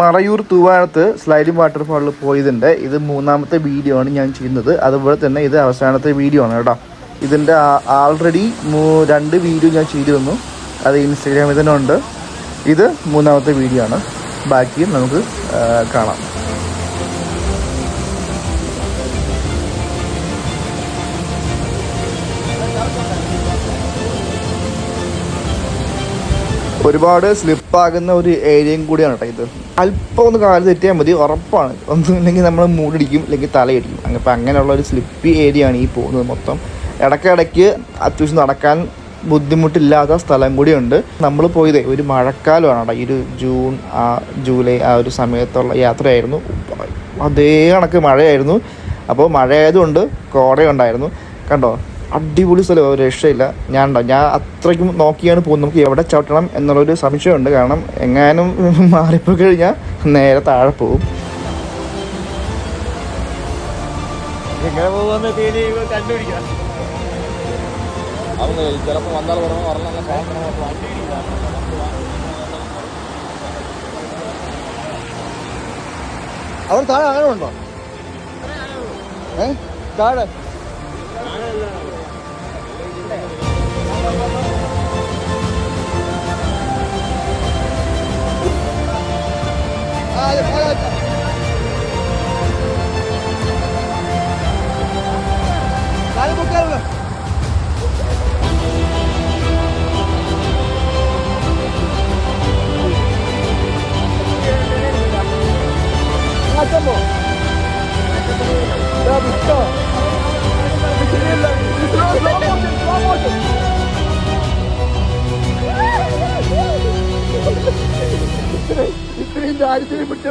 Marayur തൂവാനത്ത് sliding വാട്ടർഫാളിൽ പോയതിൻ്റെ ഇത് 3ാമത്തെ video ആണ് ഞാൻ ചെയ്യുന്നത്. അതുപോലെ തന്നെ ഇത് അവസാനത്തെ വീഡിയോ ആണ് കേട്ടോ. ഇതിൻ്റെ ആൾറെഡി 2 വീഡിയോ ഞാൻ ചെയ്തിരുന്നു. അത് ഇൻസ്റ്റാഗ്രാമിൽ തന്നെ ഉണ്ട്. ഇത് 3ാമത്തെ വീഡിയോ ആണ്. ബാക്കി നമുക്ക് കാണാം. ഒരുപാട് സ്ലിപ്പാകുന്ന ഒരു ഏരിയയും കൂടിയാണ് കേട്ടോ ഇത്. അല്പം ഒന്ന് കാല് തെറ്റിയാൽ മതി, ഉറപ്പാണ്. ഒന്നുമില്ലെങ്കിൽ നമ്മൾ മൂടിടിക്കും, അല്ലെങ്കിൽ തലയിടിക്കും. അപ്പം അങ്ങനെയുള്ള ഒരു സ്ലിപ്പി ഏരിയ ആണ് ഈ പോകുന്നത് മൊത്തം. ഇടയ്ക്കിടയ്ക്ക് അത്യാവശ്യം നടക്കാൻ ബുദ്ധിമുട്ടില്ലാത്ത സ്ഥലം കൂടിയുണ്ട്. നമ്മൾ പോയത് ഒരു മഴക്കാലമാണ് കേട്ടോ. ഈ ഒരു ജൂൺ ജൂലൈ ആ ഒരു സമയത്തുള്ള യാത്രയായിരുന്നു. അതേ കണക്ക് മഴയായിരുന്നു. അപ്പോൾ മഴയായതുകൊണ്ട് കോടയുണ്ടായിരുന്നു. കണ്ടോ, അടിപൊളി സ്ഥലം, ഒരു രക്ഷയില്ല. ഞാൻ അത്രയ്ക്കും നോക്കിയാണ് പോകുന്നത്. നമുക്ക് എവിടെ ചവിട്ടണം എന്നുള്ളൊരു സംശയമുണ്ട്. കാരണം എങ്ങാനും മാറിപ്പോയി കഴിഞ്ഞാൽ നേരെ താഴെ പോകും. എങ്ങനെ പോകുന്ന കണ്ടുപിടിക്കാം. ചിലപ്പോൾ വന്നാൽ അവിടെ താഴെ അങ്ങനെ ഉണ്ടോ? താഴെ ഇത്രയും ദാരിദ്ര്യം വിട്ടു